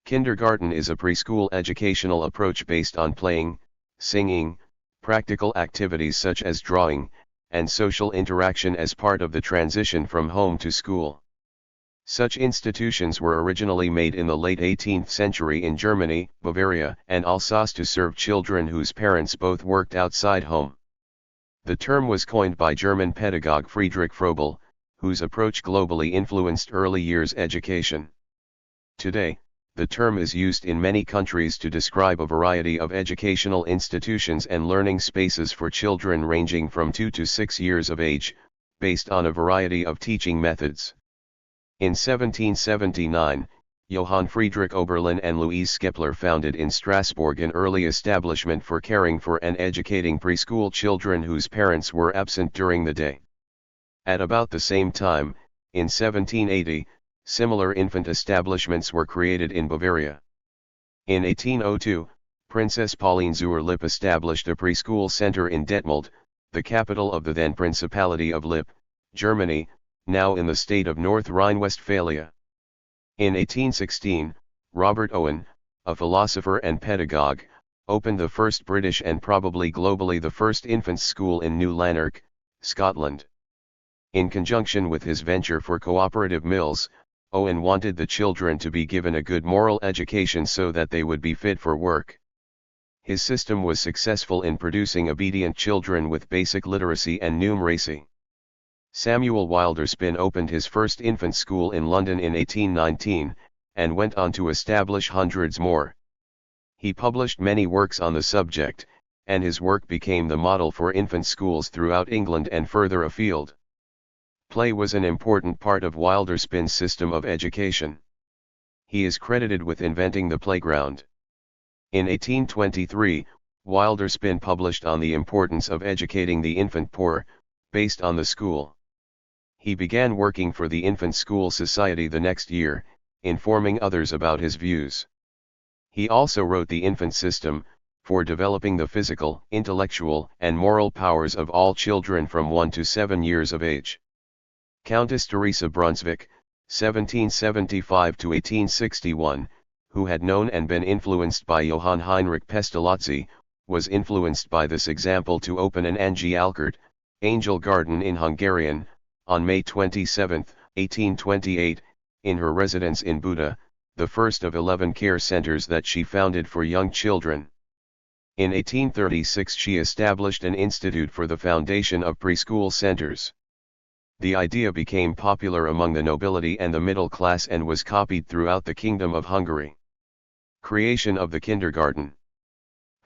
Kindergarten is a preschool educational approach based on playing, singing, practical activities such as drawing, and social interaction as part of the transition from home to school. Such institutions were originally made in the late 18th century in Germany, Bavaria, and Alsace to serve children whose parents both worked outside home. The term was coined by German pedagogue Friedrich Froebel, whose approach globally influenced early years education. Today, the term is used in many countries to describe a variety of educational institutions and learning spaces for children ranging from 2 to 6 years of age, based on a variety of teaching methods. In 1779, Johann Friedrich Oberlin and Louise Skepler founded in Strasbourg an early establishment for caring for and educating preschool children whose parents were absent during the day. At about the same time, in 1780, similar infant establishments were created in Bavaria. In 1802, Princess Pauline zur Lippe established a preschool center in Detmold, the capital of the then Principality of Lippe, Germany, now in the state of North Rhine-Westphalia. In 1816, Robert Owen, a philosopher and pedagogue, opened the first British and probably globally the first infants' school in New Lanark, Scotland. In conjunction with his venture for cooperative mills, Owen wanted the children to be given a good moral education so that they would be fit for work. His system was successful in producing obedient children with basic literacy and numeracy. Samuel Wilderspin opened his first infant school in London in 1819, and went on to establish hundreds more. He published many works on the subject, and his work became the model for infant schools throughout England and further afield. Play was an important part of Wilderspin's system of education. He is credited with inventing the playground. In 1823, Wilderspin published on the importance of educating the infant poor, based on the school. He began working for the Infant School Society the next year, informing others about his views. He also wrote the Infant System, for developing the physical, intellectual, and moral powers of all children from 1 to 7 years of age. Countess Teresa Brunswick, 1775 to 1861, who had known and been influenced by Johann Heinrich Pestalozzi, was influenced by this example to open an Angelgarten, Angel Garden in Hungarian, on May 27, 1828, in her residence in Buda, the first of 11 care centers that she founded for young children. In 1836 she established an institute for the foundation of preschool centers. The idea became popular among the nobility and the middle class and was copied throughout the Kingdom of Hungary. Creation of the kindergarten.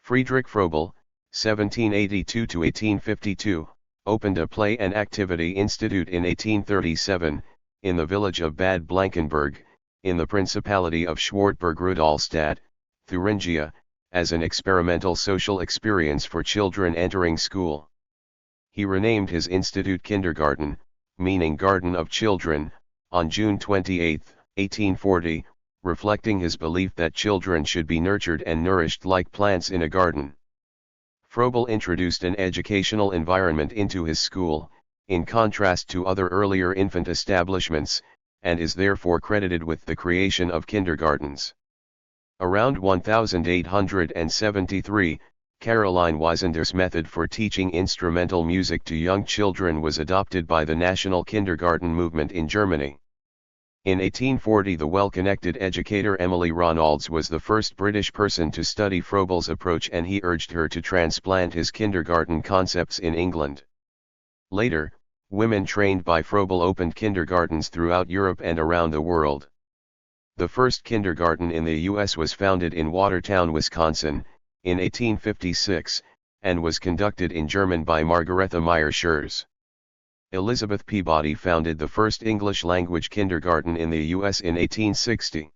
Friedrich Froebel, 1782 to 1852, opened a play and activity institute in 1837, in the village of Bad Blankenburg, in the Principality of Schwartberg-Rudolstadt, Thuringia, as an experimental social experience for children entering school. He renamed his institute Kindergarten, meaning Garden of Children, on June 28, 1840, reflecting his belief that children should be nurtured and nourished like plants in a garden. Froebel introduced an educational environment into his school, in contrast to other earlier infant establishments, and is therefore credited with the creation of kindergartens. Around 1873, Caroline Weisender's method for teaching instrumental music to young children was adopted by the national kindergarten movement in Germany. In 1840 the well-connected educator Emily Ronalds was the first British person to study Froebel's approach, and he urged her to transplant his kindergarten concepts in England. Later, women trained by Froebel opened kindergartens throughout Europe and around the world. The first kindergarten in the U.S. was founded in Watertown, Wisconsin, in 1856, and was conducted in German by Margaretha Meyer-Schurz. Elizabeth Peabody founded the first English-language kindergarten in the U.S. in 1860.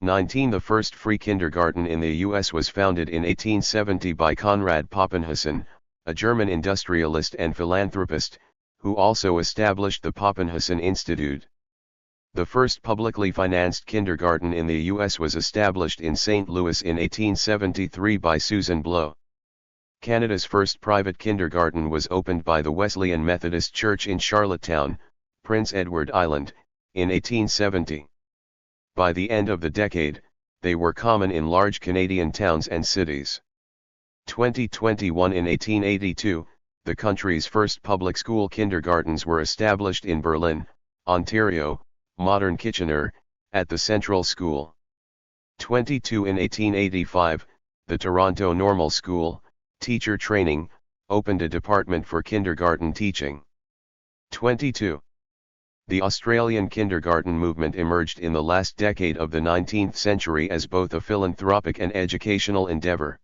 The first free kindergarten in the U.S. was founded in 1870 by Konrad Poppenhusen, a German industrialist and philanthropist, who also established the Poppenhusen Institute. The first publicly financed kindergarten in the U.S. was established in St. Louis in 1873 by Susan Blow. Canada's first private kindergarten was opened by the Wesleyan Methodist Church in Charlottetown, Prince Edward Island, in 1870. By the end of the decade, they were common in large Canadian towns and cities. 2021 In 1882, the country's first public school kindergartens were established in Berlin, Ontario, modern Kitchener, at the Central School. 22 In 1885, the Toronto Normal School, teacher training, opened a department for kindergarten teaching. 22. The Australian kindergarten movement emerged in the last decade of the 19th century as both a philanthropic and educational endeavour.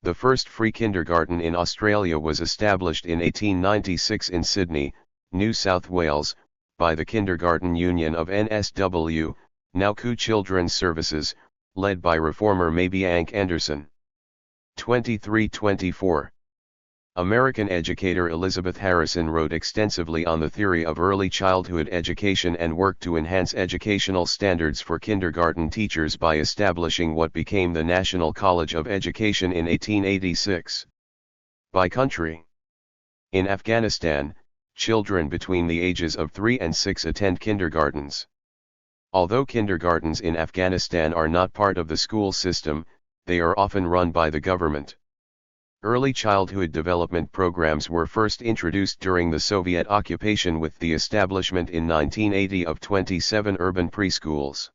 The first free kindergarten in Australia was established in 1896 in Sydney, New South Wales, by the Kindergarten Union of NSW, now Ku Children's Services, led by reformer Mabiank Anderson. 23-24. American educator Elizabeth Harrison wrote extensively on the theory of early childhood education and worked to enhance educational standards for kindergarten teachers by establishing what became the National College of Education in 1886. By country. In Afghanistan, children between the ages of 3 and 6 attend kindergartens. Although kindergartens in Afghanistan are not part of the school system, they are often run by the government. Early childhood development programs were first introduced during the Soviet occupation with the establishment in 1980 of 27 urban preschools.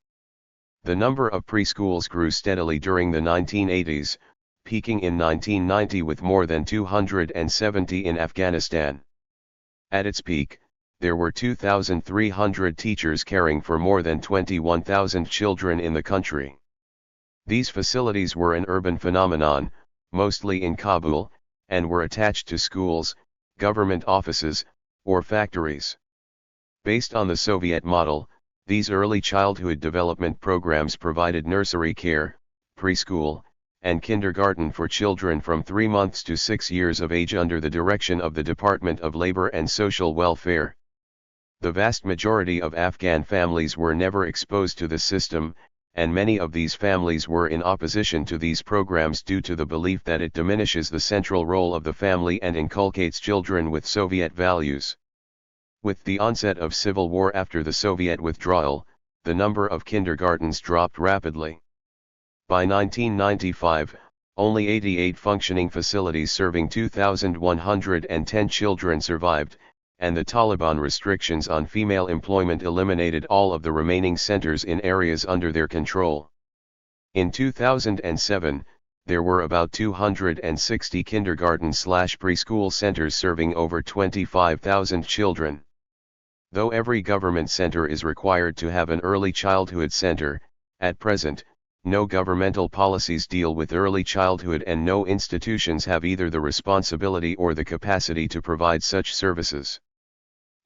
The number of preschools grew steadily during the 1980s, peaking in 1990 with more than 270 in Afghanistan. At its peak, there were 2,300 teachers caring for more than 21,000 children in the country. These facilities were an urban phenomenon, mostly in Kabul, and were attached to schools, government offices, or factories. Based on the Soviet model, these early childhood development programs provided nursery care, preschool, and kindergarten for children from 3 months to 6 years of age under the direction of the Department of Labor and Social Welfare. The vast majority of Afghan families were never exposed to the system, and many of these families were in opposition to these programs due to the belief that it diminishes the central role of the family and inculcates children with Soviet values. With the onset of civil war after the Soviet withdrawal, the number of kindergartens dropped rapidly. By 1995, only 88 functioning facilities serving 2,110 children survived, and the Taliban restrictions on female employment eliminated all of the remaining centers in areas under their control. In 2007, there were about 260 kindergarten/preschool centers serving over 25,000 children. Though every government center is required to have an early childhood center, at present, no governmental policies deal with early childhood and no institutions have either the responsibility or the capacity to provide such services.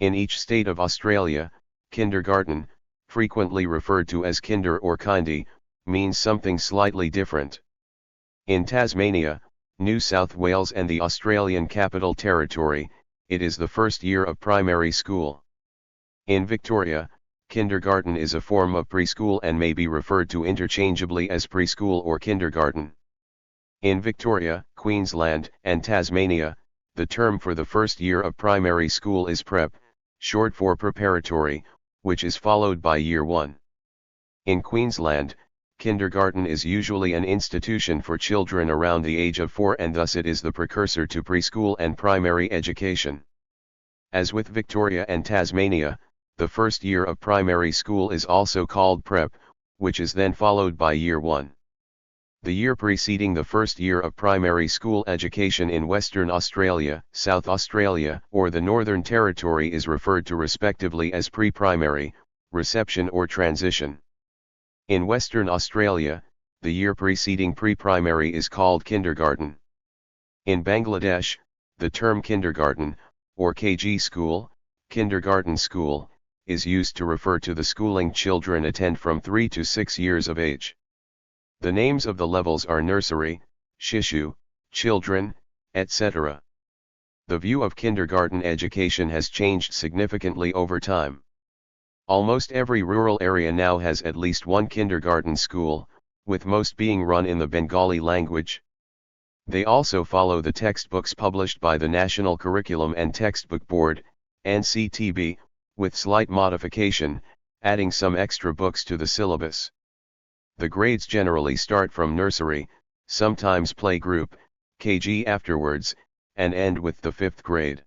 In each state of Australia, kindergarten, frequently referred to as kinder or kindy, means something slightly different. In Tasmania, New South Wales and the Australian Capital Territory, it is the first year of primary school. In Victoria, kindergarten is a form of preschool and may be referred to interchangeably as preschool or kindergarten. In Victoria, Queensland, and Tasmania, the term for the first year of primary school is prep, short for preparatory, which is followed by year 1. In Queensland, kindergarten is usually an institution for children around the age of 4 and thus it is the precursor to preschool and primary education. As with Victoria and Tasmania, the first year of primary school is also called prep, which is then followed by year 1. The year preceding the first year of primary school education in Western Australia, South Australia, or the Northern Territory is referred to respectively as pre-primary, reception or transition. In Western Australia, the year preceding pre-primary is called kindergarten. In Bangladesh, the term kindergarten, or KG school, kindergarten school, is used to refer to the schooling children attend from 3 to 6 years of age. The names of the levels are nursery, shishu, children, etc. The view of kindergarten education has changed significantly over time. Almost every rural area now has at least one kindergarten school, with most being run in the Bengali language. They also follow the textbooks published by the National Curriculum and Textbook Board, NCTB, with slight modification, adding some extra books to the syllabus. The grades generally start from nursery, sometimes playgroup, KG afterwards, and end with the 5th grade.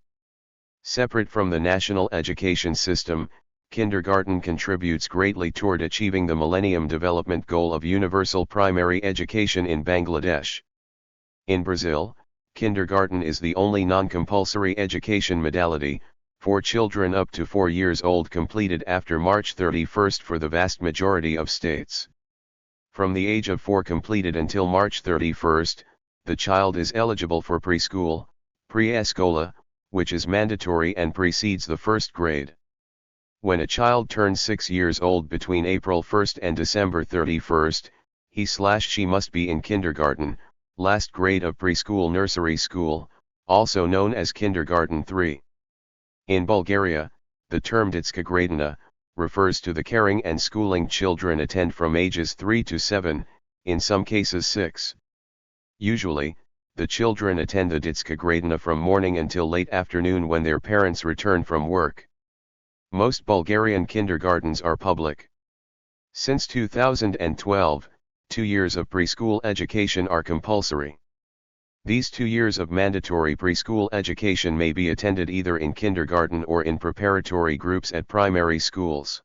Separate from the national education system, kindergarten contributes greatly toward achieving the Millennium Development Goal of universal primary education in Bangladesh. In Brazil, kindergarten is the only non-compulsory education modality, for children up to 4 years old completed after March 31 for the vast majority of states. From the age of 4 completed until March 31, the child is eligible for preschool, pre-escola, which is mandatory and precedes the 1st grade. When a child turns 6 years old between April 1 and December 31, he/she must be in kindergarten, last grade of preschool nursery school, also known as kindergarten 3. In Bulgaria, the term ditska gradina refers to the caring and schooling children attend from ages 3 to 7, in some cases 6. Usually, the children attend the ditska gradina from morning until late afternoon when their parents return from work. Most Bulgarian kindergartens are public. Since 2012, 2 years of preschool education are compulsory. These 2 years of mandatory preschool education may be attended either in kindergarten or in preparatory groups at primary schools.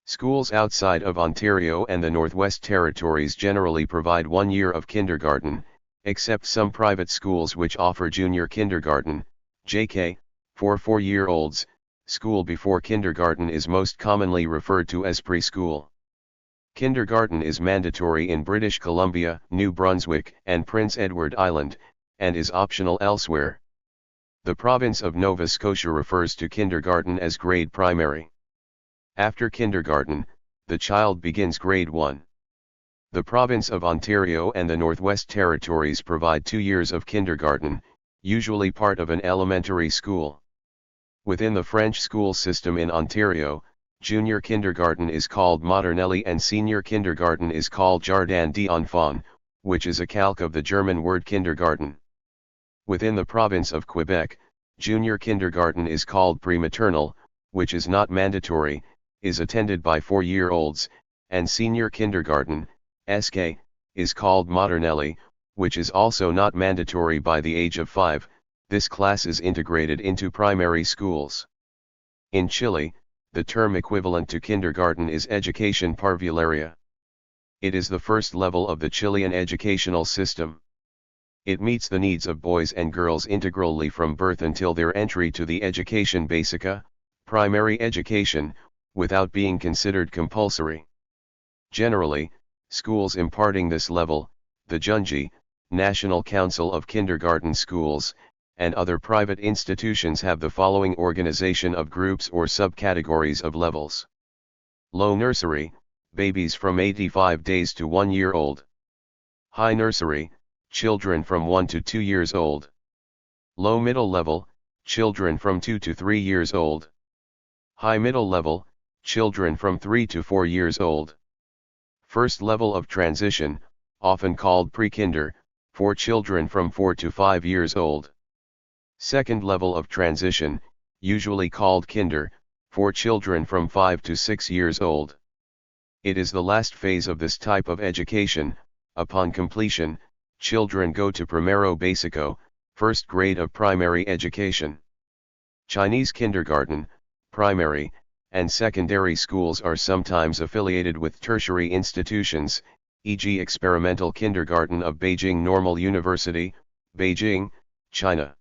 Schools outside of Ontario and the Northwest Territories generally provide 1 year of kindergarten, except some private schools which offer junior kindergarten, JK, for 4-year-olds. School before kindergarten is most commonly referred to as preschool. Kindergarten is mandatory in British Columbia, New Brunswick, and Prince Edward Island, and is optional elsewhere. The province of Nova Scotia refers to kindergarten as grade primary. After kindergarten, the child begins grade 1. The province of Ontario and the Northwest Territories provide 2 years of kindergarten, usually part of an elementary school. Within the French school system in Ontario, junior kindergarten is called maternelle and senior kindergarten is called jardin d'enfants, which is a calque of the German word kindergarten. Within the province of Quebec, junior kindergarten is called prematernelle, which is not mandatory, is attended by 4-year-olds, and senior kindergarten, SK, is called maternelle, which is also not mandatory by the age of 5. This class is integrated into primary schools. In Chile, the term equivalent to kindergarten is education parvularia. It is the first level of the Chilean educational system. It meets the needs of boys and girls integrally from birth until their entry to the education basica, primary education, without being considered compulsory. Generally, schools imparting this level, the Junji, National Council of Kindergarten Schools, and other private institutions have the following organization of groups or subcategories of levels. Low nursery, babies from 85 days to 1 year old. High nursery, children from 1 to 2 years old. Low middle level, children from 2 to 3 years old. High middle level, children from 3 to 4 years old. First level of transition, often called pre-kinder, for children from 4 to 5 years old. Second level of transition, usually called kinder, for children from 5 to 6 years old. It is the last phase of this type of education. Upon completion, children go to primero básico, first grade of primary education. Chinese kindergarten, primary, and secondary schools are sometimes affiliated with tertiary institutions, e.g. Experimental Kindergarten of Beijing Normal University, Beijing, China.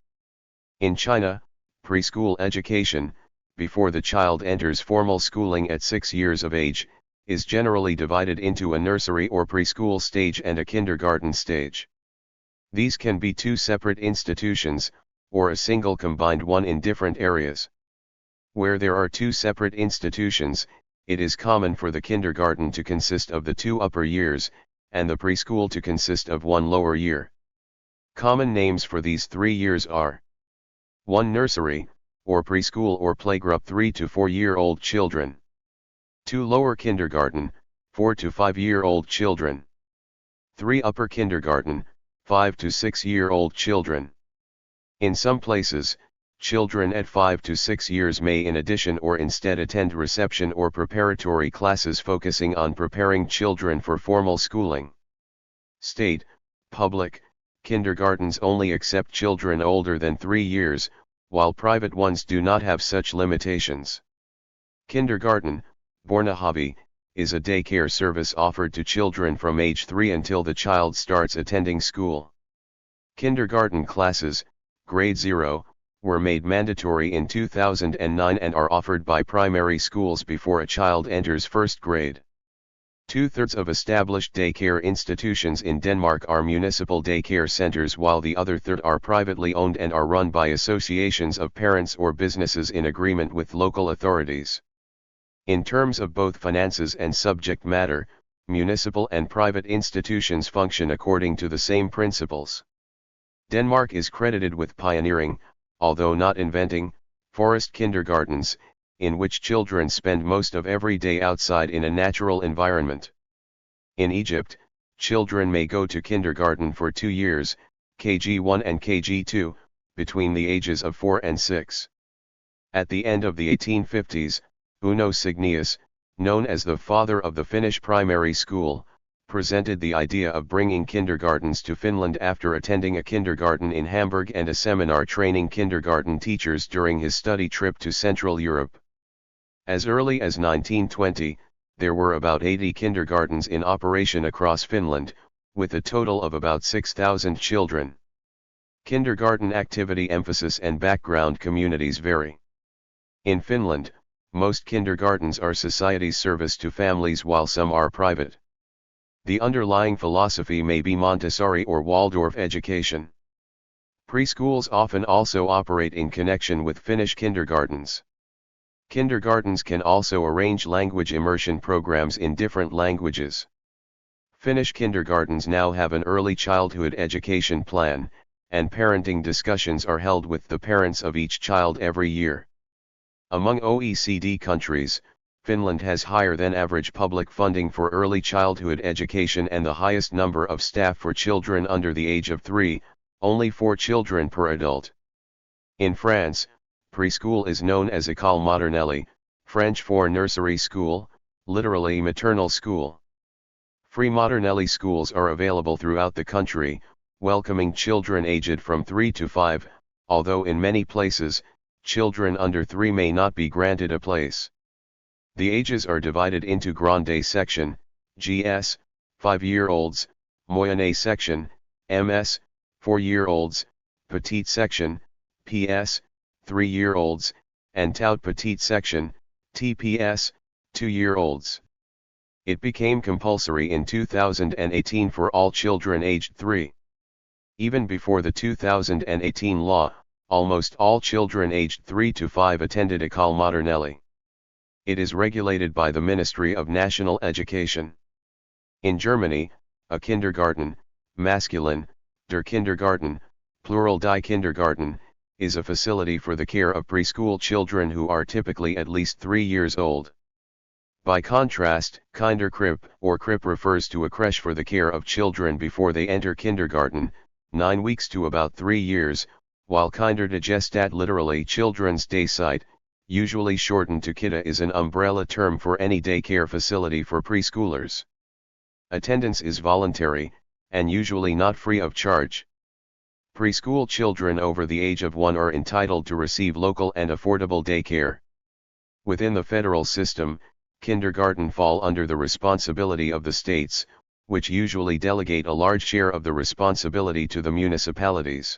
In China, preschool education, before the child enters formal schooling at 6 years of age, is generally divided into a nursery or preschool stage and a kindergarten stage. These can be 2 separate institutions, or a single combined one in different areas. Where there are 2 separate institutions, it is common for the kindergarten to consist of the 2 upper years, and the preschool to consist of 1 lower year. Common names for these 3 years are 1. Nursery, or preschool or playgroup 3 to 4-year-old children. 2. Lower kindergarten, 4 to 5-year-old children. 3. Upper kindergarten, 5 to 6-year-old children. In some places, Children at 5 to 6 years may in addition or instead attend reception or preparatory classes focusing on preparing children for formal schooling. State, public, kindergartens only accept children older than 3 years, while private ones do not have such limitations. Kindergarten, born a hobby, is a daycare service offered to children from age 3 until the child starts attending school. Kindergarten classes, grade 0, were made mandatory in 2009 and are offered by primary schools before a child enters first grade. 2/3 of established daycare institutions in Denmark are municipal daycare centers, while the other third are privately owned and are run by associations of parents or businesses in agreement with local authorities. In terms of both finances and subject matter, municipal and private institutions function according to the same principles. Denmark is credited with pioneering, although not inventing, forest kindergartens, in which children spend most of every day outside in a natural environment. In Egypt, children may go to kindergarten for 2 years, KG1 and KG2, between the ages of 4 and 6. At the end of the 1850s, Uno Signius, known as the father of the Finnish primary school, presented the idea of bringing kindergartens to Finland after attending a kindergarten in Hamburg and a seminar training kindergarten teachers during his study trip to Central Europe. As early as 1920, there were about 80 kindergartens in operation across Finland, with a total of about 6,000 children. Kindergarten activity emphasis and background communities vary. In Finland, most kindergartens are society's service to families while some are private. The underlying philosophy may be Montessori or Waldorf education. Preschools often also operate in connection with Finnish kindergartens. Kindergartens can also arrange language immersion programs in different languages. Finnish kindergartens now have an early childhood education plan, and parenting discussions are held with the parents of each child every year. Among OECD countries, Finland has higher than average public funding for early childhood education and the highest number of staff for children under the age of 3, only 4 children per adult. In France, preschool is known as école maternelle, French for nursery school, literally maternal school. Free maternelle schools are available throughout the country, welcoming children aged from 3 to 5, although in many places, children under 3 may not be granted a place. The ages are divided into Grande section, GS, 5-year-olds, Moyenne section, MS, 4-year-olds, Petite section, PS, 3-year-olds, and Tout Petite section, TPS, 2-year-olds. It became compulsory in 2018 for all children aged 3. Even before the 2018 law, almost all children aged 3 to 5 attended école maternelle. It is regulated by the Ministry of National Education. In Germany, a kindergarten, masculine, der Kindergarten, plural die Kindergarten, is a facility for the care of preschool children who are typically at least 3 years old. By contrast, Kinderkrippe or Krippe refers to a creche for the care of children before they enter kindergarten, 9 weeks to about 3 years, while Kindertagesstätte literally children's day site, usually shortened to Kita, is an umbrella term for any daycare facility for preschoolers. Attendance is voluntary, and usually not free of charge. Preschool children over the age of 1 are entitled to receive local and affordable daycare. Within the federal system, kindergarten fall under the responsibility of the states, which usually delegate a large share of the responsibility to the municipalities.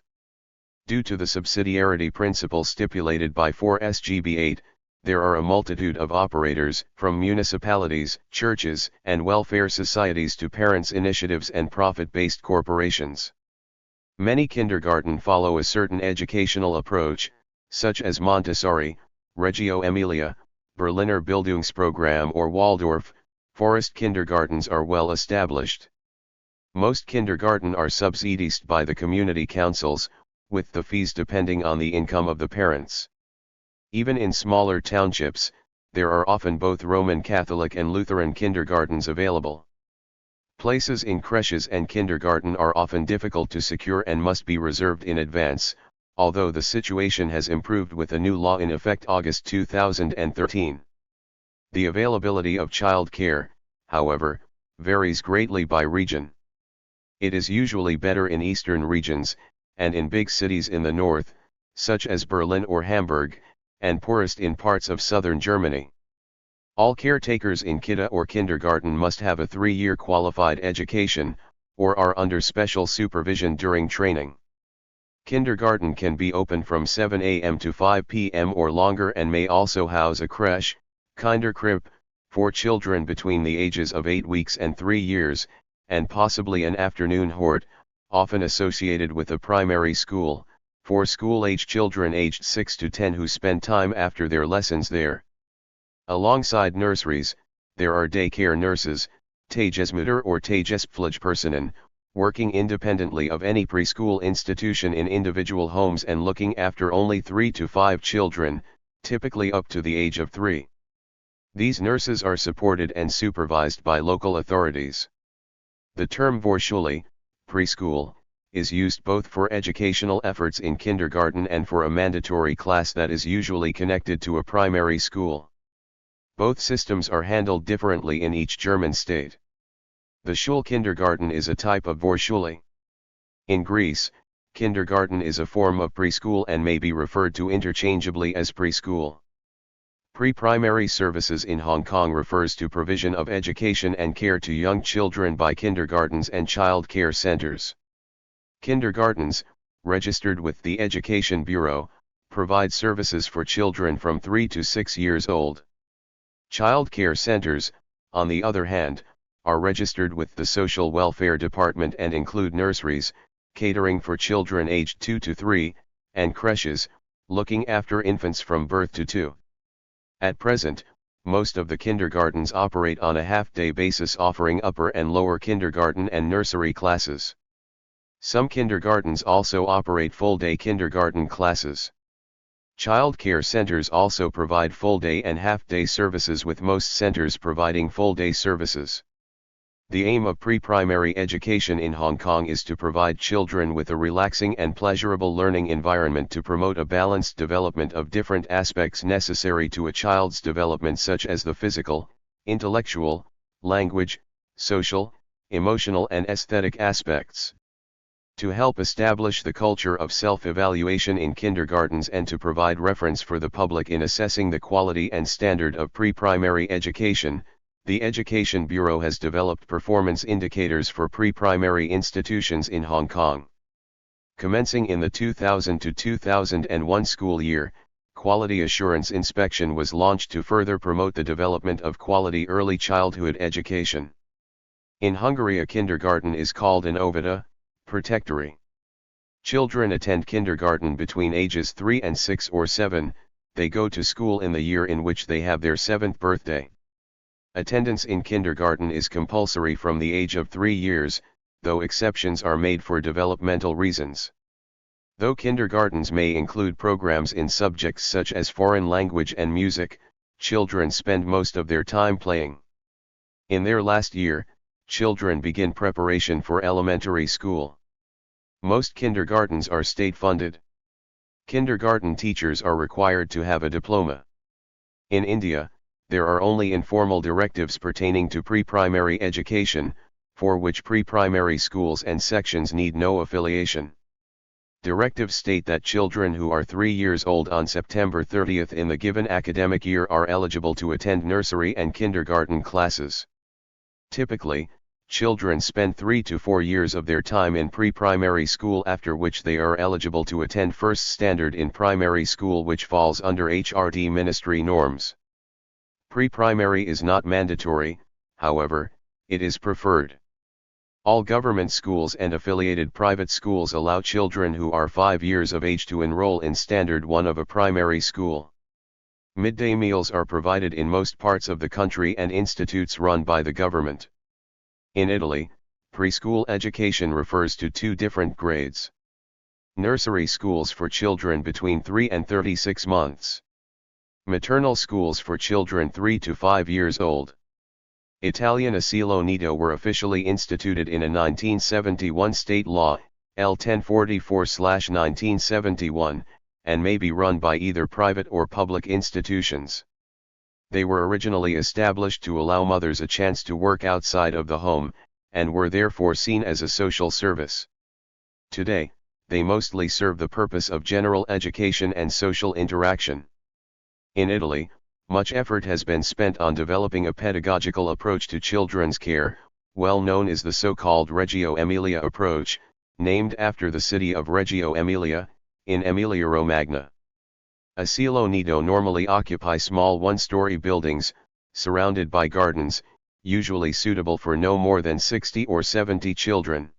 Due to the subsidiarity principle stipulated by 4 SGB 8, there are a multitude of operators, from municipalities, churches, and welfare societies to parents' initiatives and profit-based corporations. Many kindergarten follow a certain educational approach, such as Montessori, Reggio Emilia, Berliner Bildungsprogramm or Waldorf. Forest kindergartens are well established. Most kindergarten are subsidized by the community councils, with the fees depending on the income of the parents. Even in smaller townships, there are often both Roman Catholic and Lutheran kindergartens available. Places in creches and kindergarten are often difficult to secure and must be reserved in advance, although the situation has improved with a new law in effect August 2013. The availability of child care, however, varies greatly by region. It is usually better in eastern regions, and in big cities in the north, such as Berlin or Hamburg, and poorest in parts of southern Germany. All caretakers in Kita or kindergarten must have a 3-year qualified education, or are under special supervision during training. Kindergarten can be open from 7 a.m. to 5 p.m. or longer and may also house a creche, Kinderkrippe, for children between the ages of 8 weeks and 3 years, and possibly an afternoon hort, often associated with a primary school, for school-age children aged 6 to 10 who spend time after their lessons there. Alongside nurseries, there are daycare nurses, tagesmutter or tagespflegepersonen, working independently of any preschool institution in individual homes and looking after only 3 to 5 children, typically up to the age of 3. These nurses are supported and supervised by local authorities. The term Vorschule, preschool, is used both for educational efforts in kindergarten and for a mandatory class that is usually connected to a primary school. Both systems are handled differently in each German state. The Schulkindergarten is a type of Vorschule. In Greece, kindergarten is a form of preschool and may be referred to interchangeably as preschool. Pre-primary services in Hong Kong refers to provision of education and care to young children by kindergartens and child care centers. Kindergartens, registered with the Education Bureau, provide services for children from 3 to 6 years old. Child care centers, on the other hand, are registered with the Social Welfare Department and include nurseries, catering for children aged 2 to 3, and creches, looking after infants from birth to 2. At present, most of the kindergartens operate on a half-day basis offering upper and lower kindergarten and nursery classes. Some kindergartens also operate full-day kindergarten classes. Child care centers also provide full-day and half-day services, with most centers providing full-day services. The aim of pre-primary education in Hong Kong is to provide children with a relaxing and pleasurable learning environment to promote a balanced development of different aspects necessary to a child's development, such as the physical, intellectual, language, social, emotional and aesthetic aspects. To help establish the culture of self-evaluation in kindergartens and to provide reference for the public in assessing the quality and standard of pre-primary education, the Education Bureau has developed performance indicators for pre-primary institutions in Hong Kong. Commencing in the 2000 to 2001 school year, Quality Assurance Inspection was launched to further promote the development of quality early childhood education. In Hungary, a kindergarten is called an óvoda, protectory. Children attend kindergarten between ages 3 and 6 or 7, they go to school in the year in which they have their 7th birthday. Attendance in kindergarten is compulsory from the age of 3 years, though exceptions are made for developmental reasons. Though kindergartens may include programs in subjects such as foreign language and music, children spend most of their time playing. In their last year, children begin preparation for elementary school. Most kindergartens are state-funded. Kindergarten teachers are required to have a diploma. In India, there are only informal directives pertaining to pre-primary education, for which pre-primary schools and sections need no affiliation. Directives state that children who are 3 years old on September 30th in the given academic year are eligible to attend nursery and kindergarten classes. Typically, children spend 3 to 4 years of their time in pre-primary school, after which they are eligible to attend first standard in primary school, which falls under HRD ministry norms. Pre-primary is not mandatory, however, it is preferred. All government schools and affiliated private schools allow children who are 5 years of age to enroll in Standard 1 of a primary school. Midday meals are provided in most parts of the country and institutes run by the government. In Italy, preschool education refers to 2 different grades. Nursery schools for children between 3 and 36 months. Maternal schools for children 3 to 5 years old. Italian asilo nido were officially instituted in a 1971 state law, L 1044/1971, and may be run by either private or public institutions. They were originally established to allow mothers a chance to work outside of the home, and were therefore seen as a social service. Today, they mostly serve the purpose of general education and social interaction. In Italy, much effort has been spent on developing a pedagogical approach to children's care, well known as the so-called Reggio Emilia approach, named after the city of Reggio Emilia, in Emilia-Romagna. Asilo nido normally occupy small one-story buildings, surrounded by gardens, usually suitable for no more than 60 or 70 children.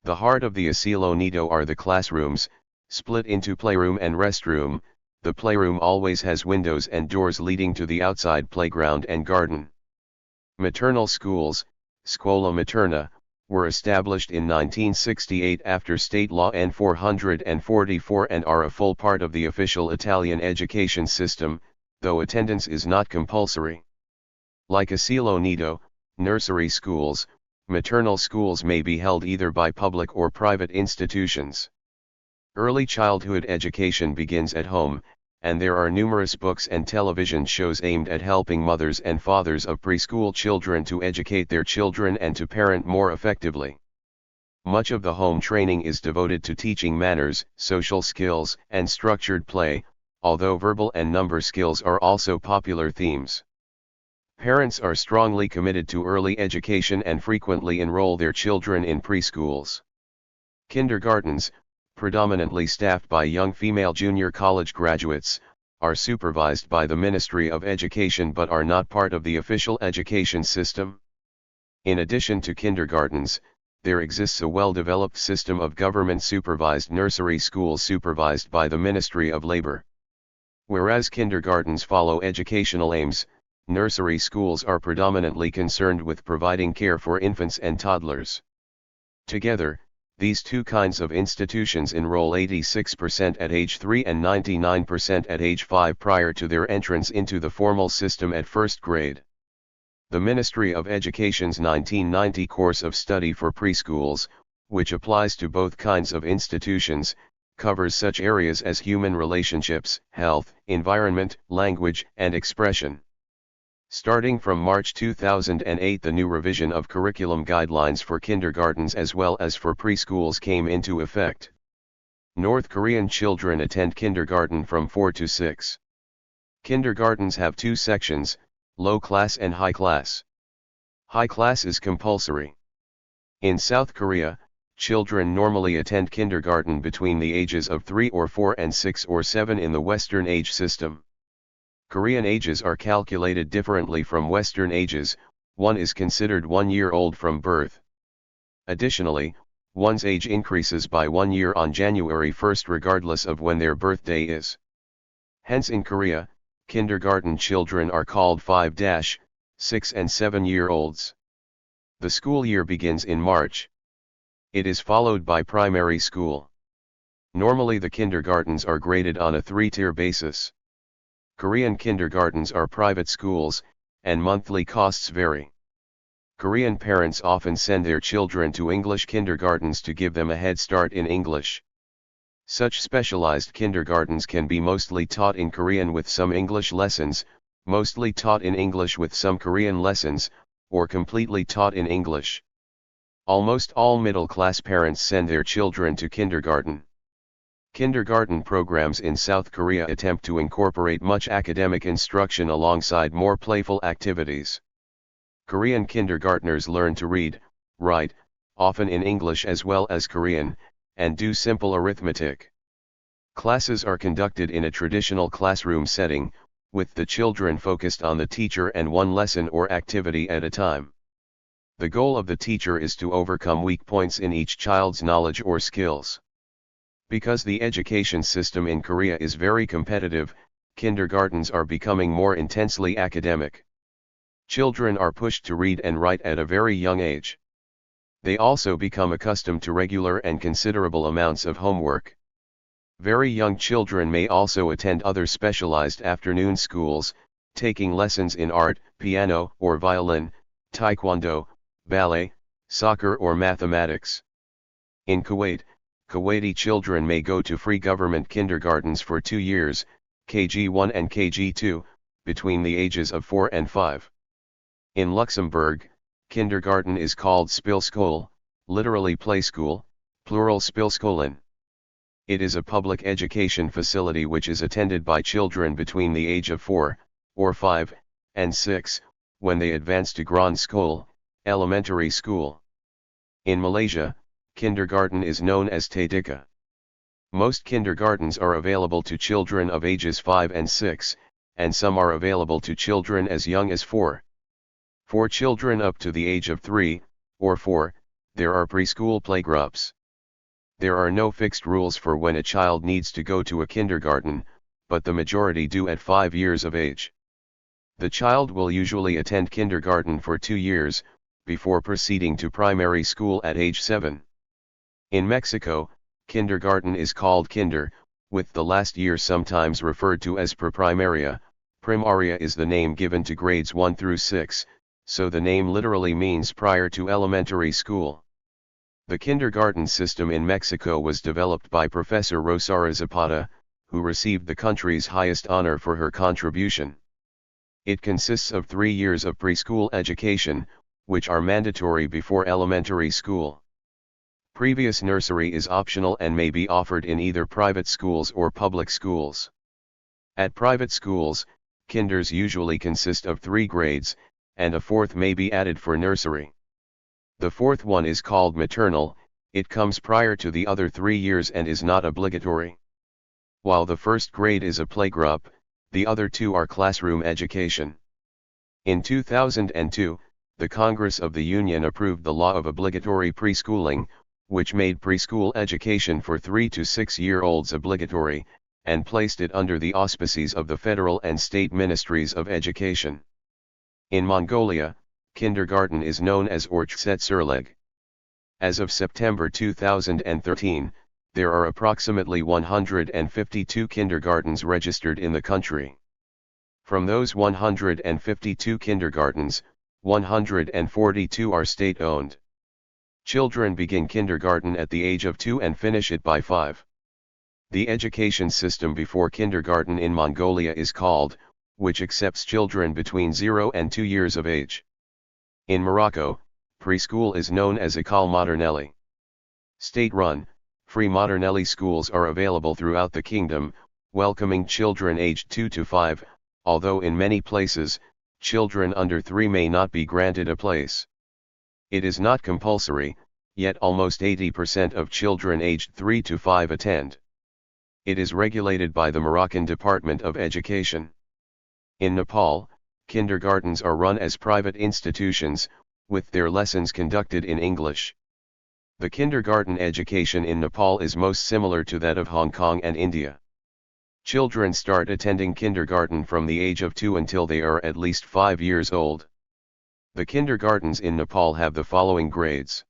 The heart of the asilo nido are the classrooms, split into playroom and restroom. The playroom always has windows and doors leading to the outside playground and garden. Maternal schools, Scuola Materna, were established in 1968 after State Law N 444 and are a full part of the official Italian education system, though attendance is not compulsory. Like asilo nido, nursery schools, maternal schools may be held either by public or private institutions. Early childhood education begins at home, and there are numerous books and television shows aimed at helping mothers and fathers of preschool children to educate their children and to parent more effectively. Much of the home training is devoted to teaching manners, social skills, and structured play, although verbal and number skills are also popular themes. Parents are strongly committed to early education and frequently enroll their children in preschools. Kindergartens, predominantly staffed by young female junior college graduates, are supervised by the Ministry of Education but are not part of the official education system. In addition to kindergartens, there exists a well-developed system of government-supervised nursery schools supervised by the Ministry of Labor. Whereas kindergartens follow educational aims, nursery schools are predominantly concerned with providing care for infants and toddlers. Together, these two kinds of institutions enroll 86% at age 3 and 99% at age 5 prior to their entrance into the formal system at first grade. The Ministry of Education's 1990 course of study for preschools, which applies to both kinds of institutions, covers such areas as human relationships, health, environment, language, and expression. Starting from March 2008, the new revision of curriculum guidelines for kindergartens as well as for preschools came into effect. North Korean children attend kindergarten from 4 to 6. Kindergartens have two sections, low class and high class. High class is compulsory. In South Korea, children normally attend kindergarten between the ages of 3 or 4 and 6 or 7 in the Western age system. Korean ages are calculated differently from Western ages. One is considered 1 year old from birth. Additionally, one's age increases by 1 year on January 1st regardless of when their birthday is. Hence in Korea, kindergarten children are called 5-6 and 7-year-olds. The school year begins in March. It is followed by primary school. Normally the kindergartens are graded on a 3-tier basis. Korean kindergartens are private schools, and monthly costs vary. Korean parents often send their children to English kindergartens to give them a head start in English. Such specialized kindergartens can be mostly taught in Korean with some English lessons, mostly taught in English with some Korean lessons, or completely taught in English. Almost all middle-class parents send their children to kindergarten. Kindergarten programs in South Korea attempt to incorporate much academic instruction alongside more playful activities. Korean kindergartners learn to read, write, often in English as well as Korean, and do simple arithmetic. Classes are conducted in a traditional classroom setting, with the children focused on the teacher and one lesson or activity at a time. The goal of the teacher is to overcome weak points in each child's knowledge or skills. Because the education system in Korea is very competitive, kindergartens are becoming more intensely academic. Children are pushed to read and write at a very young age. They also become accustomed to regular and considerable amounts of homework. Very young children may also attend other specialized afternoon schools, taking lessons in art, piano or violin, taekwondo, ballet, soccer or mathematics. In Kuwait, Kuwaiti children may go to free government kindergartens for 2 years, KG1 and KG2, between the ages of 4 and 5. In Luxembourg, kindergarten is called speelskool, literally play school, plural speelskolen. It is a public education facility which is attended by children between the age of 4, or 5, and 6, when they advance to Grand School, elementary school. In Malaysia, kindergarten is known as Tadika. Most kindergartens are available to children of ages 5 and 6, and some are available to children as young as 4. For children up to the age of 3, or 4, there are preschool playgroups. There are no fixed rules for when a child needs to go to a kindergarten, but the majority do at 5 years of age. The child will usually attend kindergarten for 2 years, before proceeding to primary school at age 7. In Mexico, kindergarten is called kinder, with the last year sometimes referred to as preprimaria. Primaria is the name given to grades 1 through 6, so the name literally means prior to elementary school. The kindergarten system in Mexico was developed by Professor Rosario Zapata, who received the country's highest honor for her contribution. It consists of 3 years of preschool education, which are mandatory before elementary school. Previous nursery is optional and may be offered in either private schools or public schools. At private schools, kinders usually consist of 3 grades, and a 4th may be added for nursery. The 4th one is called maternal, it comes prior to the other 3 years and is not obligatory. While the 1st grade is a playgroup, the other 2 are classroom education. In 2002, the Congress of the Union approved the law of obligatory preschooling, which made preschool education for 3 to 6-year-olds obligatory, and placed it under the auspices of the federal and state ministries of education. In Mongolia, kindergarten is known as Orchsetserleg. As of September 2013, there are approximately 152 kindergartens registered in the country. From those 152 kindergartens, 142 are state-owned. Children begin kindergarten at the age of 2 and finish it by 5. The education system before kindergarten in Mongolia is called, which accepts children between 0 and 2 years of age. In Morocco, preschool is known as École Maternelle. State-run, free maternelle schools are available throughout the kingdom, welcoming children aged 2 to 5, although in many places, children under 3 may not be granted a place. It is not compulsory, yet almost 80% of children aged 3 to 5 attend. It is regulated by the Moroccan Department of Education. In Nepal, kindergartens are run as private institutions, with their lessons conducted in English. The kindergarten education in Nepal is most similar to that of Hong Kong and India. Children start attending kindergarten from the age of 2 until they are at least 5 years old. The kindergartens in Nepal have the following grades.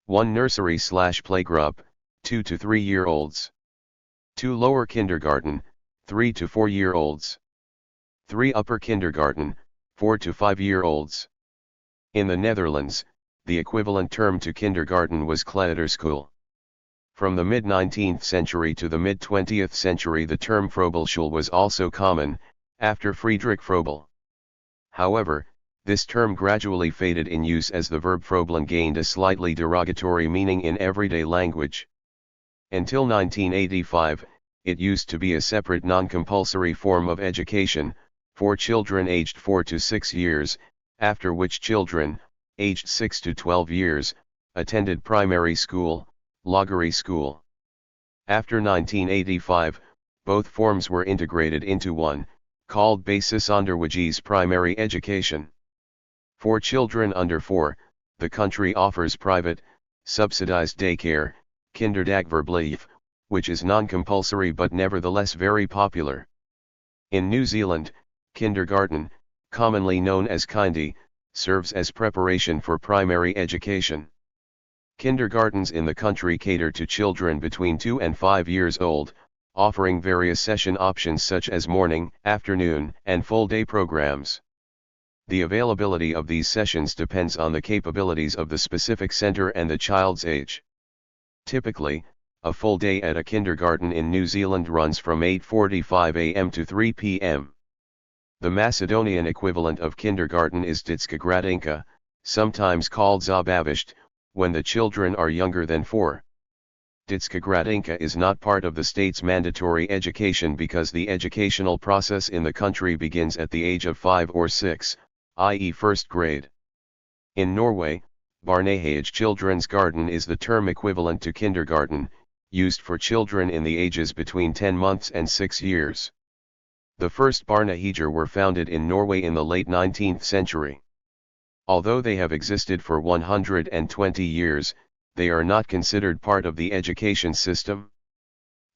1 nursery/playgroup, 2 to 3-year-olds. 2 lower kindergarten, 3 to 4-year-olds. 3 upper kindergarten, 4 to 5-year-olds. In the Netherlands, the equivalent term to kindergarten was kleuterschool. From the mid-19th century to the mid-20th century the term Froebelschule was also common, after Friedrich Froebel. However, this term gradually faded in use as the verb Froebeln gained a slightly derogatory meaning in everyday language. Until 1985, it used to be a separate non-compulsory form of education, for children aged 4 to 6 years, after which children, aged 6 to 12 years, attended primary school, Lagery school. After 1985, both forms were integrated into one, called Basisonderwijs primary education. For children under 4, the country offers private, subsidized daycare, kinderdagverblijf, which is non-compulsory but nevertheless very popular. In New Zealand, kindergarten, commonly known as kindy, serves as preparation for primary education. Kindergartens in the country cater to children between 2 and 5 years old, offering various session options such as morning, afternoon, and full-day programs. The availability of these sessions depends on the capabilities of the specific center and the child's age. Typically, a full day at a kindergarten in New Zealand runs from 8:45 am to 3 pm. The Macedonian equivalent of kindergarten is dictation, sometimes called zabavišt, when the children are younger than 4. Dictation is not part of the state's mandatory education because the educational process in the country begins at the age of 5 or 6, i.e. first grade. In Norway, barnehage children's garden is the term equivalent to kindergarten, used for children in the ages between 10 months and 6 years. The first barnehager were founded in Norway in the late 19th century. Although they have existed for 120 years, they are not considered part of the education system.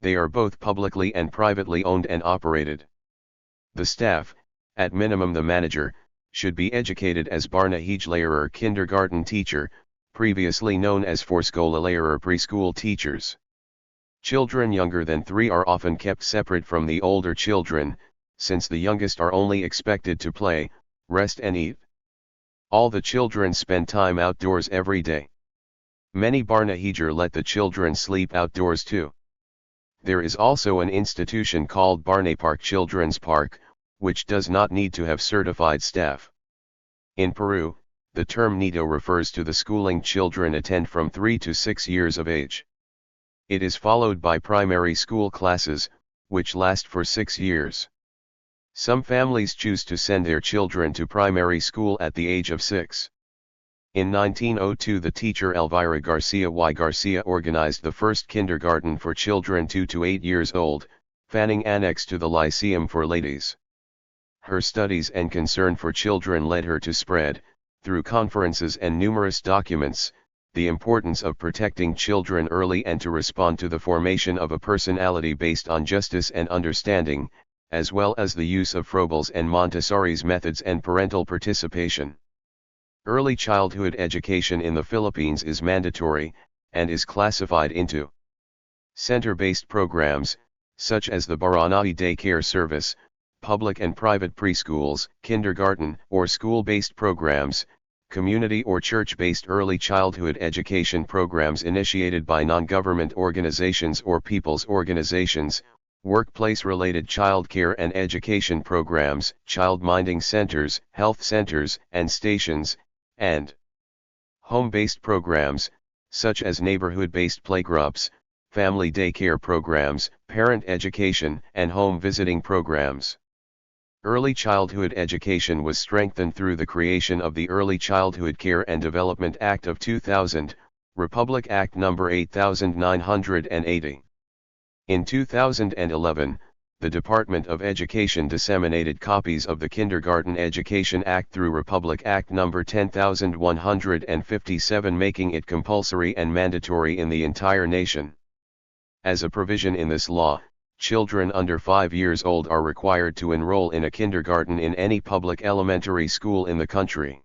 They are both publicly and privately owned and operated. The staff, at minimum the manager, should be educated as barnehagelærer kindergarten teacher, previously known as forskolelærer preschool teachers. Children younger than 3 are often kept separate from the older children, since the youngest are only expected to play, rest and eat. All the children spend time outdoors every day. Many barnehager let the children sleep outdoors too. There is also an institution called Barnepark Children's Park, which does not need to have certified staff. In Peru, the term nido refers to the schooling children attend from 3 to 6 years of age. It is followed by primary school classes, which last for 6 years. Some families choose to send their children to primary school at the age of 6. In 1902 the teacher Elvira Garcia y Garcia organized the first kindergarten for children 2 to 8 years old, Fanning Annex to the Lyceum for Ladies. Her studies and concern for children led her to spread, through conferences and numerous documents, the importance of protecting children early and to respond to the formation of a personality based on justice and understanding, as well as the use of Froebel's and Montessori's methods and parental participation. Early childhood education in the Philippines is mandatory, and is classified into center-based programs, such as the Barangay Daycare Service, public and private preschools, kindergarten or school-based programs, community or church-based early childhood education programs initiated by non-government organizations or people's organizations, workplace-related child care and education programs, child-minding centers, health centers and stations, and home-based programs, such as neighborhood-based playgroups, family daycare programs, parent education and home visiting programs. Early childhood education was strengthened through the creation of the Early Childhood Care and Development Act of 2000, Republic Act No. 8980. In 2011, the Department of Education disseminated copies of the Kindergarten Education Act through Republic Act No. 10157, making it compulsory and mandatory in the entire nation. As a provision in this law, children under 5 years old are required to enroll in a kindergarten in any public elementary school in the country.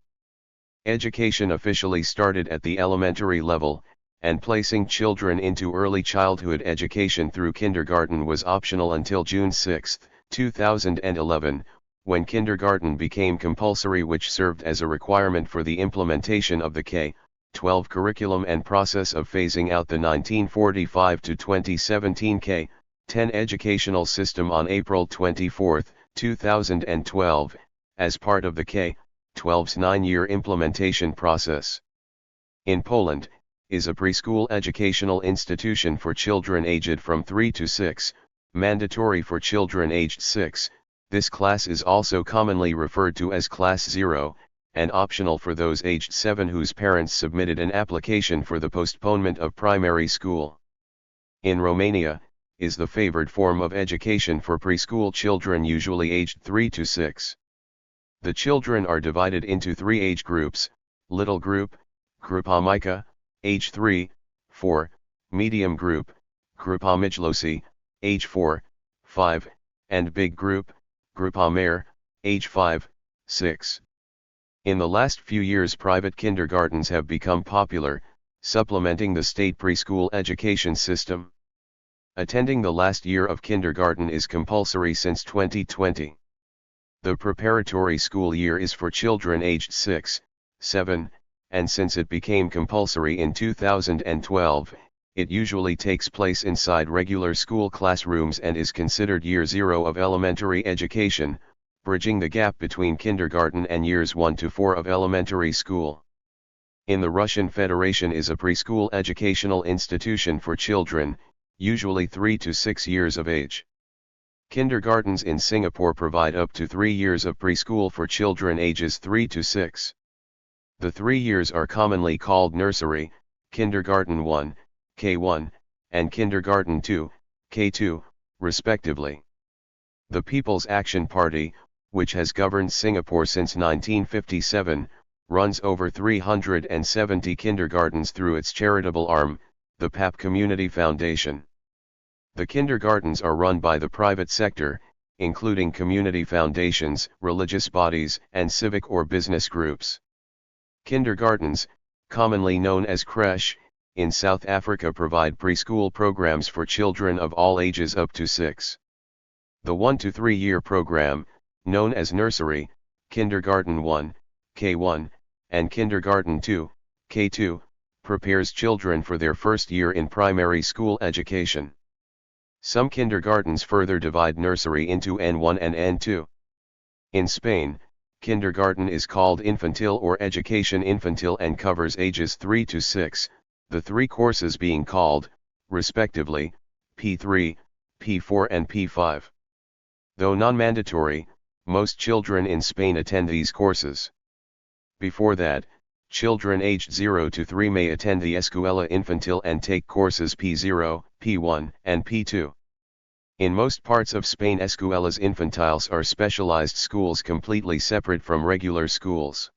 Education officially started at the elementary level, and placing children into early childhood education through kindergarten was optional until June 6, 2011, when kindergarten became compulsory, which served as a requirement for the implementation of the K-12 curriculum and process of phasing out the 1945 to 2017 K-10 educational system on April 24, 2012, as part of the K-12's 9-year implementation process. In Poland, is a preschool educational institution for children aged from 3 to 6, mandatory for children aged 6. This class is also commonly referred to as Class 0, and optional for those aged 7 whose parents submitted an application for the postponement of primary school. In Romania, is the favored form of education for preschool children usually aged 3 to 6. The children are divided into 3 age groups: little group, Grupa Mica, age 3, 4, medium group, Grupa Mijlosi, age 4, 5, and big group, Grupa Mare, age 5, 6. In the last few years, private kindergartens have become popular, supplementing the state preschool education system. Attending the last year of kindergarten is compulsory since 2020. The preparatory school year is for children aged 6, 7, and since it became compulsory in 2012, It usually takes place inside regular school classrooms and is considered year 0 of elementary education, bridging the gap between kindergarten and years 1 to 4 of elementary school. In the Russian Federation is a preschool educational institution for children, usually 3 to 6 years of age. Kindergartens in Singapore provide up to 3 years of preschool for children ages 3 to 6. The 3 years are commonly called nursery, kindergarten 1, K1, and kindergarten 2, K2, respectively. The People's Action Party, which has governed Singapore since 1957, runs over 370 kindergartens through its charitable arm, the PAP Community Foundation. The kindergartens are run by the private sector, including community foundations, religious bodies, and civic or business groups. Kindergartens, commonly known as creche, in South Africa provide preschool programs for children of all ages up to 6. The 1 to 3 year program, known as nursery, kindergarten 1, K1, and kindergarten 2, K2, prepares children for their first year in primary school education. Some kindergartens further divide nursery into N1 and N2. In Spain, kindergarten is called infantil or education infantil and covers ages 3 to 6, the 3 courses being called, respectively, P3, P4 and P5. Though non-mandatory, most children in Spain attend these courses. Before that, children aged 0 to 3 may attend the Escuela Infantil and take courses P0, P1, and P2. In most parts of Spain, escuelas infantiles are specialized schools completely separate from regular schools.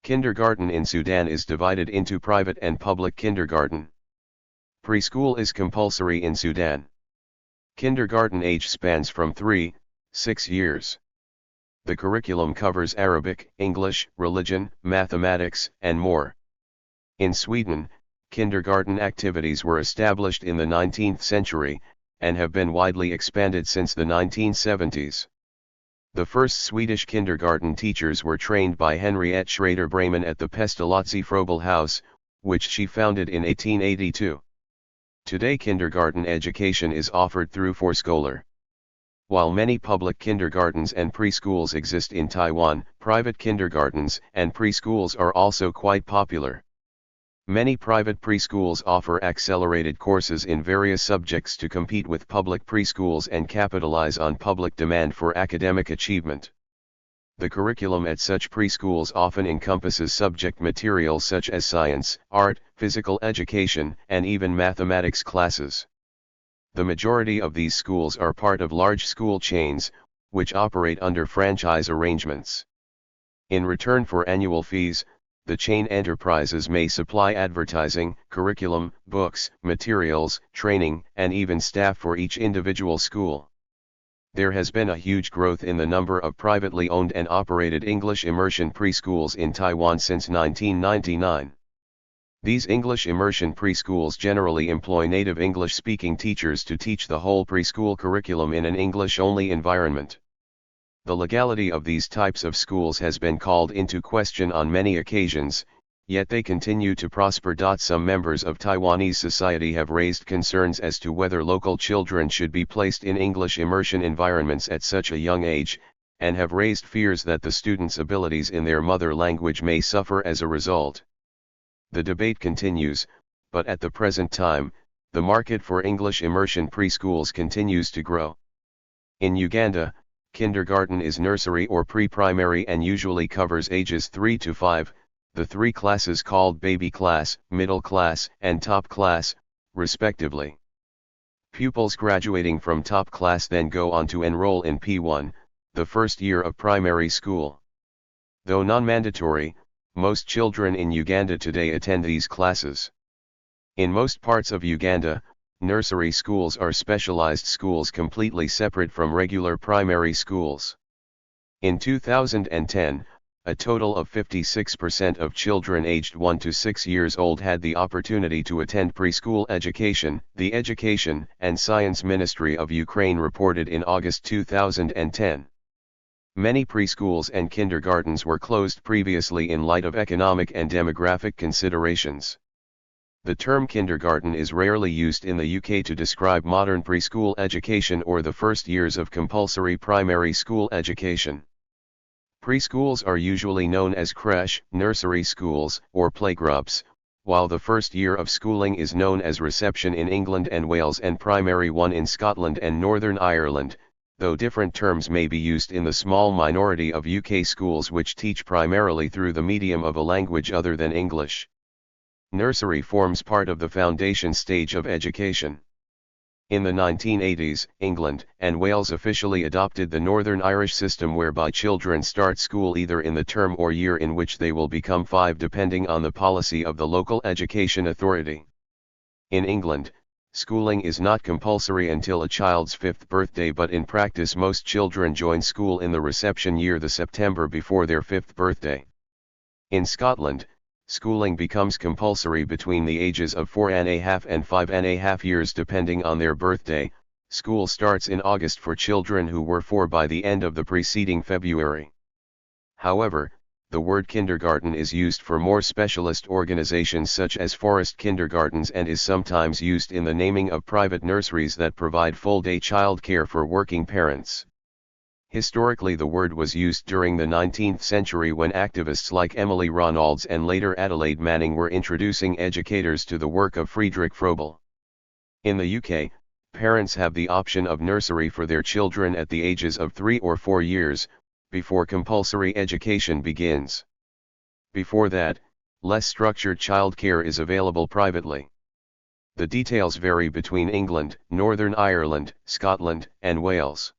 Kindergarten in Sudan is divided into private and public kindergarten. Preschool is compulsory in Sudan. Kindergarten age spans from 3, 6 years. The curriculum covers Arabic, English, religion, mathematics, and more. In Sweden, kindergarten activities were established in the 19th century, and have been widely expanded since the 1970s. The first Swedish kindergarten teachers were trained by Henriette Schrader Bremen at the Pestalozzi Frobel House, which she founded in 1882. Today kindergarten education is offered through Förskola. While many public kindergartens and preschools exist in Taiwan, private kindergartens and preschools are also quite popular. Many private preschools offer accelerated courses in various subjects to compete with public preschools and capitalize on public demand for academic achievement. The curriculum at such preschools often encompasses subject materials such as science, art, physical education, and even mathematics classes. The majority of these schools are part of large school chains, which operate under franchise arrangements. In return for annual fees, the chain enterprises may supply advertising, curriculum, books, materials, training, and even staff for each individual school. There has been a huge growth in the number of privately owned and operated English immersion preschools in Taiwan since 1999. These English immersion preschools generally employ native English-speaking teachers to teach the whole preschool curriculum in an English-only environment. The legality of these types of schools has been called into question on many occasions, yet they continue to prosper. Some members of Taiwanese society have raised concerns as to whether local children should be placed in English immersion environments at such a young age, and have raised fears that the students' abilities in their mother language may suffer as a result. The debate continues, but at the present time, the market for English immersion preschools continues to grow. In Uganda, kindergarten is nursery or pre-primary and usually covers ages 3 to 5, the 3 classes called baby class, middle class, and top class, respectively. Pupils graduating from top class then go on to enroll in P1, the first year of primary school. Though non-mandatory, most children in Uganda today attend these classes. In most parts of Uganda, nursery schools are specialized schools completely separate from regular primary schools. In 2010, a total of 56% of children aged 1 to 6 years old had the opportunity to attend preschool education, the Education and Science Ministry of Ukraine reported in August 2010. Many preschools and kindergartens were closed previously in light of economic and demographic considerations. The term kindergarten is rarely used in the UK to describe modern preschool education or the first years of compulsory primary school education. Preschools are usually known as creche, nursery schools, or playgroups, while the first year of schooling is known as reception in England and Wales and primary one in Scotland and Northern Ireland, though different terms may be used in the small minority of UK schools which teach primarily through the medium of a language other than English. Nursery forms part of the foundation stage of education. In the 1980s, England and Wales officially adopted the Northern Irish system whereby children start school either in the term or year in which they will become 5 depending on the policy of the local education authority. In England, schooling is not compulsory until a child's 5th birthday, but in practice most children join school in the reception year, the September before their 5th birthday. In Scotland, schooling becomes compulsory between the ages of 4.5 and 5.5 years depending on their birthday. School starts in August for children who were 4 by the end of the preceding February. However, the word kindergarten is used for more specialist organizations such as forest kindergartens and is sometimes used in the naming of private nurseries that provide full-day childcare for working parents. Historically, the word was used during the 19th century when activists like Emily Ronalds and later Adelaide Manning were introducing educators to the work of Friedrich Froebel. In the UK, parents have the option of nursery for their children at the ages of 3 or 4 years, before compulsory education begins. Before that, less structured childcare is available privately. The details vary between England, Northern Ireland, Scotland, and Wales.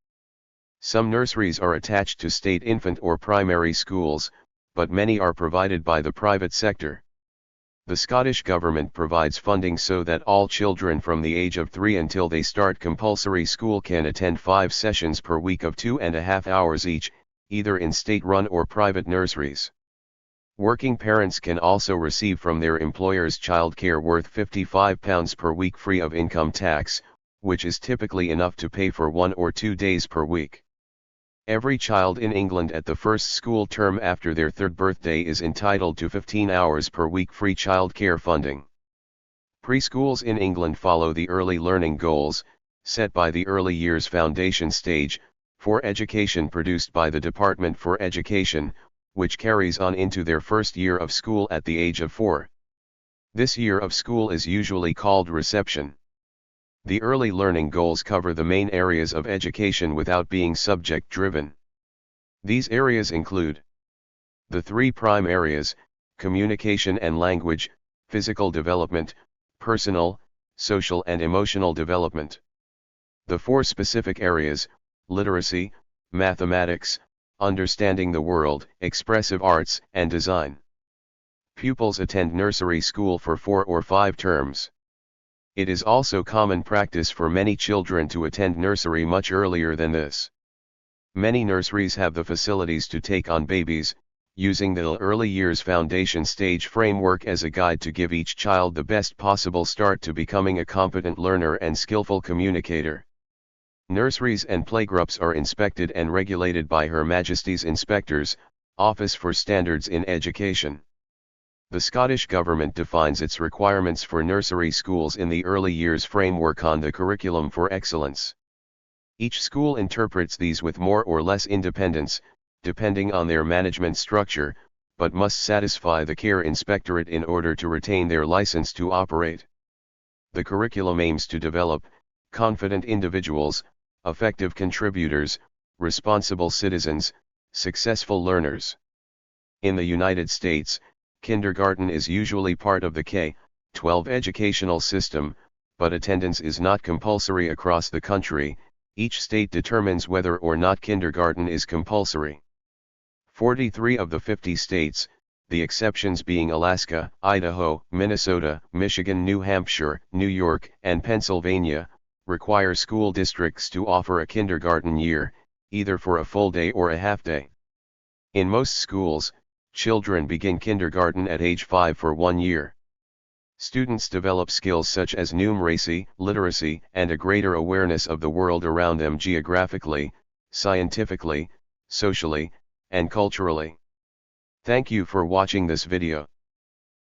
Some nurseries are attached to state infant or primary schools, but many are provided by the private sector. The Scottish Government provides funding so that all children from the age of 3 until they start compulsory school can attend 5 sessions per week of 2.5 hours each, either in state-run or private nurseries. Working parents can also receive from their employers childcare worth £55 per week free of income tax, which is typically enough to pay for 1 or 2 days per week. Every child in England at the first school term after their 3rd birthday is entitled to 15 hours per week free childcare funding. Preschools in England follow the early learning goals, set by the Early Years Foundation Stage, for education produced by the Department for Education, which carries on into their first year of school at the age of 4. This year of school is usually called reception. The early learning goals cover the main areas of education without being subject-driven. These areas include the 3 prime areas: communication and language, physical development, personal, social and emotional development. The 4 specific areas: literacy, mathematics, understanding the world, expressive arts, and design. Pupils attend nursery school for 4 or 5 terms. It is also common practice for many children to attend nursery much earlier than this. Many nurseries have the facilities to take on babies, using the Early Years Foundation Stage framework as a guide to give each child the best possible start to becoming a competent learner and skillful communicator. Nurseries and playgroups are inspected and regulated by Her Majesty's Inspectors, Office for Standards in Education. The Scottish Government defines its requirements for nursery schools in the Early Years Framework on the Curriculum for Excellence. Each school interprets these with more or less independence, depending on their management structure, but must satisfy the Care Inspectorate in order to retain their license to operate. The curriculum aims to develop confident individuals, effective contributors, responsible citizens, successful learners. In the United States, kindergarten is usually part of the K-12 educational system, but attendance is not compulsory across the country. Each state determines whether or not kindergarten is compulsory. 43 of the 50 states, the exceptions being Alaska, Idaho, Minnesota, Michigan, New Hampshire, New York, and Pennsylvania, require school districts to offer a kindergarten year, either for a full day or a half day. In most schools, children begin kindergarten at age 5 for 1 year. Students develop skills such as numeracy, literacy, and a greater awareness of the world around them geographically, scientifically, socially, and culturally. Thank you for watching this video.